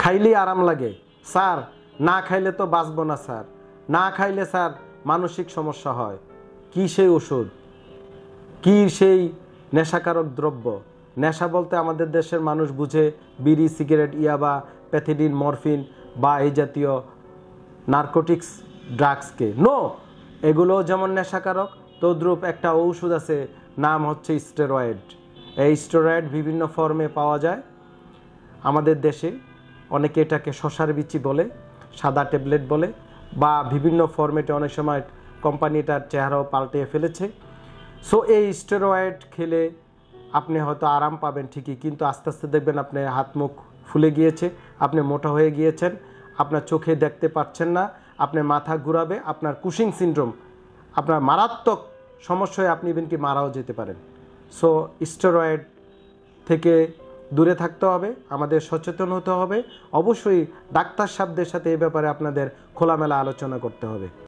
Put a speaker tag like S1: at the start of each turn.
S1: খাইলেই আরাম লাগে স্যার, না খাইলে তো বাঁচবো না স্যার, না খাইলে স্যার মানসিক সমস্যা হয়। কি সেই ওষুধ, কি সেই নেশাকারক দ্রব্য? নেশা বলতে আমাদের দেশের মানুষ বুঝে বিড়ি, সিগারেট, ইয়াবা, প্যাথিডিন, মরফিন বা এই জাতীয় নার্কোটিক্স ড্রাগসকে। নো, এগুলো যেমন নেশাকারক, তদ্রূপ একটা ঔষধ আছে, নাম হচ্ছে স্টেরয়েড। এই স্টেরয়েড বিভিন্ন ফর্মে পাওয়া যায় আমাদের দেশে। অনেকে এটাকে শশার বিচি বলে, সাদা ট্যাবলেট বলে, বা বিভিন্ন ফর্মেটে অনেক সময় কোম্পানিটার চেহারাও পাল্টে ফেলেছে। সো এই স্টেরয়েড খেলে আপনি হয়তো আরাম পাবেন ঠিকই, কিন্তু আস্তে আস্তে দেখবেন আপনার হাত মুখ ফুলে গিয়েছে, আপনি মোটা হয়ে গিয়েছেন, আপনার চোখে দেখতে পাচ্ছেন না, আপনার মাথা ঘুরাবে, আপনার কুশিং সিনড্রোম, আপনার মারাত্মক সমস্যায় আপনি ইভেন কি মারাও যেতে পারেন। সো স্টেরয়েড থেকে দূরে থাকতে হবে, আমাদের সচেতন হতে হবে, অবশ্যই ডাক্তার সাহেবদের সাথে এই ব্যাপারে আপনাদের খোলামেলা আলোচনা করতে হবে।